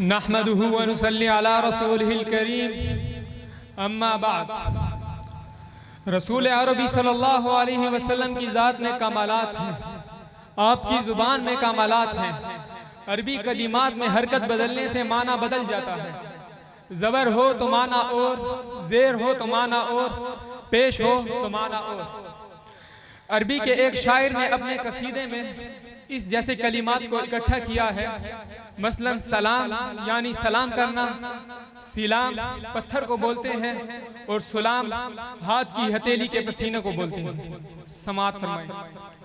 नहमदुहु व नुसल्ली अला रसूलिहिल करीम, अम्मा बाद। रसूल अरबी सल्लल्लाहु अलैहि वसल्लम की ज़ात में कमालात हैं, आपकी ज़ुबान में कमालात हैं। अरबी कलिमात में हरकत बदलने से माना बदल जाता है। ज़बर हो तो माना और, ज़ेर हो तो माना और, पेश हो तो माना और। अरबी के एक शायर ने अपने कसीदे में इस जैसे कलिमात को इकट्ठा किया है। मसलन सलाम यानी सलाम करना, सिलाम पत्थर को बोलते हैं और सुलाम हाथ की हथेली के पसीने को बोलते हैं। समात फरमाएं।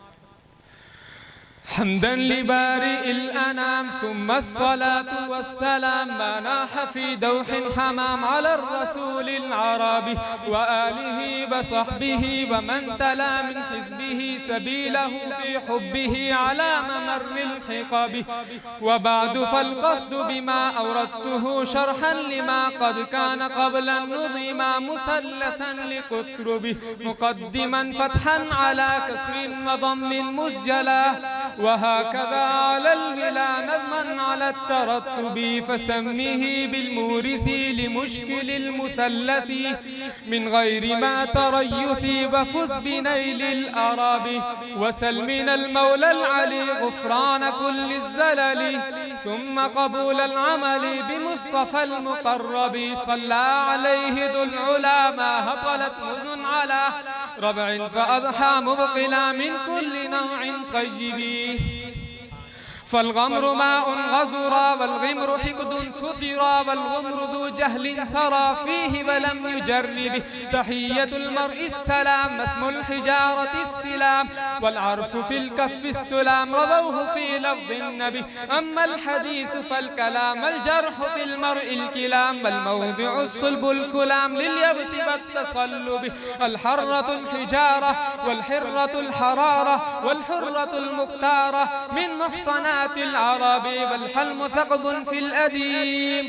हम्दन लिबारिल अनाम सुम्मा अस्सलातु वस्सलाम मनाह फी दौहिन हमाम अला रसूलिल अरबी व आलिहि व सहबिहि व मन तला मिन हिज़्बिहि सबीलहु फी हुब्बिहि अला ममर्रिल हिक़ाबी व बाद फल क़स्दु बिमा औरदतुहु शरहन लिमा क़द कान क़ब्ल नुज़िमा मुसल्लसन लिक़ुत्रुबी मुक़द्दिमन फ़त्हन अला कसरिन व ضम्मिन मुस्जला वहकज़ा अलल विला नज़मन अला तरत्तुबी फसम्मिही बिलमूरिसी लिमुश्किलिल मुसल्लसी मिन गैरि मा तरय्युसी वफुज़ बिनैलिल अराबी वसल मिनल मौलल अली गुफ़रान कुल्लि ज़लली सुम्मा क़बूलल अमली बिमुस्तफ़ल मुक़र्रबी सल्ला अलैहि दुल उला मा हतलत मुज़्नुन अला रबइन फ़अज़हा मुबक़िला मिन कुल्लि नौइन तय्यबी फलगम्रु माउन गज़ुरा वलग़िम्रु हिक़दुन सुतिरा वलग़ुम्रु ज़ू जहलिन सरा फ़ीहि वलम युजर्रिबि तहिय्यतुल मर्इ सलाम मस्मुल हिजारति सिलाम वलअर्फ़ु फ़िल कफ़्फ़ि सलाम रवौहु फ़ी लफ़्ज़िन नबी अम्मल हदीसु फ़लकलाम वलजर्हु फ़िल मर्इल किलाम वलमौदिउ सुल्बुल कुलाम लिलयब्सि वत्तसल्लुबि अलहर्रतुल हिजारा वलहिर्रतुल हरारा वलहुर्रतुल मुख्तारा मिन मुहसना العربي والحلم ثقب في الأديم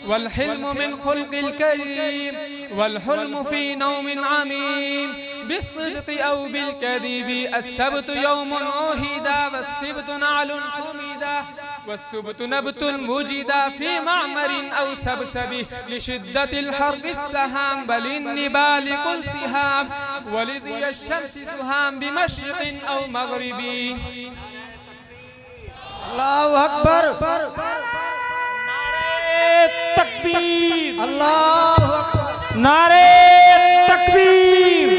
والحلم من خلق الكريم والحلم في نوم عميم بالصدق أو بالكذب السبت يوم عهدا والسبت نعل حمدا والسبت نبت وجدا في معمر أو سبسب لشدة الحرب السهام بل النبال قل سهام ولذي الشمس سهام بمشرق أو مغرب अल्लाहु अकबर। नारे तकबीर, अल्लाहु अकबर। नारे तकबीर।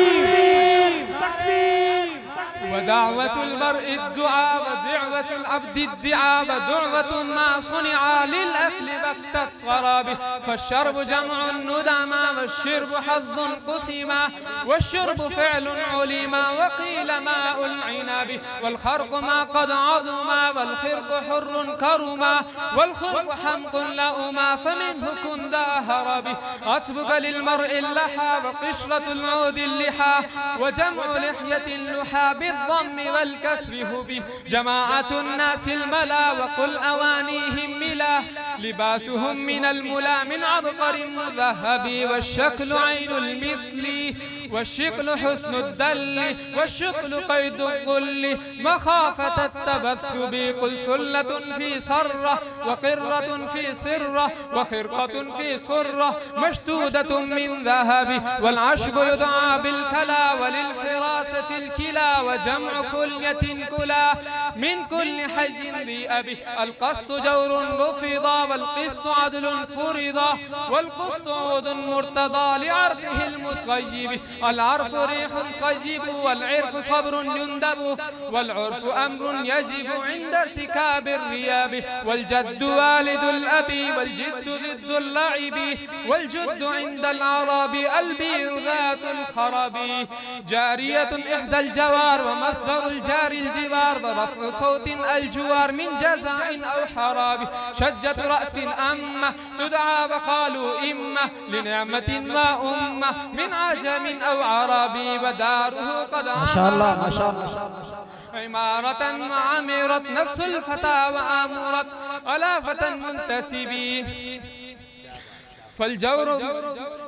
ودعوة المرء الدعاء ودعوة العبد الدعاء ودعوة ما صنع للأكل وقت الطراب فالشرب جمع الندما والشرب حظ قسما والشرب فعل علما وقيل ماء العناب والخرق ما قد عظما والخرق حر كرما والخرق حمق لؤما فمنه كن ذا هرب عتبك للمرء اللحى وقشرة العود اللحى وجمع لحية اللحى بالضم والكسر هبي جماعة الناس الملا وقل أوانيهم ملا لباسهم من الملا من عبقر مذهب والشكل عين المثل والشكل حسن الدل والشكل قيد الظل مخافة التبثب قل ثلة في سرة وقرة في سرة وخرقة في سرة مشدودة من ذهب والعشب يدعى بالكلا وللحراسة الكلا وجمع كلية كلا من كل حي ذي أبي القسط جور رفضا والقسط عدل فرضا والقسط عود مرتضى لعرفه المطيب العرف ريح طيب والعرف صبر يندب والعرف أمر يجب عند ارتكاب الرياب والجد والد الأبي والجد ضد اللعب والجد عند العرب البير ذات الخرب جارية إحدى الجوار ومصدر الجار الجوار ورفع صوت الجوار من جزع أو حراب شجة رأس أمة تدعى وقالوا إمة لنعمة وأمة من عجم أو عربي وداره قد ما شاء الله ما شاء الله. عمارة وعمرت نفس الفتى وأمرت ألا فتى منتسبي فالجور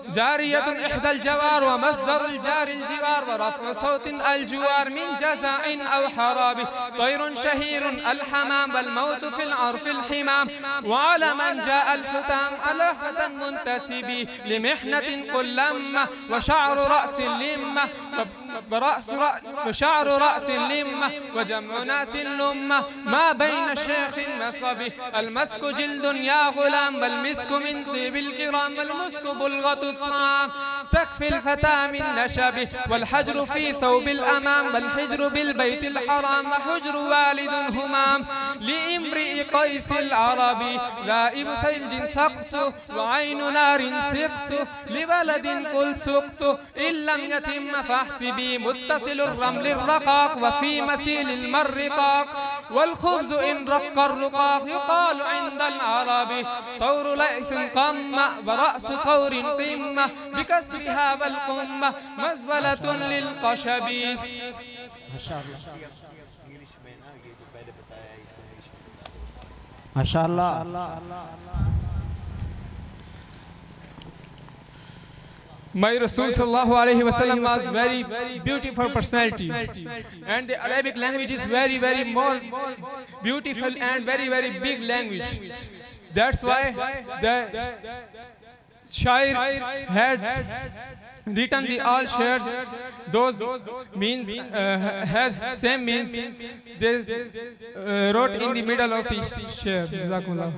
جارية إحدى الجوار ومصدر الجار الجوار ورفع صوت الجوار من جزع أو حراب طير شهير الحمام والموت في العرف الحمام وعلى من جاء الحتام على فتى منتسب لمحنة قل لمة وشعر رأس لمة وشعر رأس لمة وجمع ناس لمة ما بين شيخ مصبي المسك جلد يا غلام والمسك من طيب الكرام والمسك بلغة الطعام تكفي الفتى من نشبه والحجر في ثوب الأمام والحجر بالبيت الحرام وحجر والد همام لامرئ قيس العربي ذائب سيلج سقط وعين نار سقط لبلد قل سقط إن لم يتم فاحسبي متصل الرمل الرقاق وفي مسيل المرقاق والخبز إن رق الرقاق يقال عند العرب صور ليث قمة ورأس طور قمة بكسرها والقمة مزبلة للقشب. MashaAllah. My Rasul sallallahu alayhi wa sallam was very beautiful personality, and the Arabic language is very more beautiful and very big language. That's why the Shair had written the all shairs. Those means has same means. They wrote in the middle of the shair. Jazakumullah.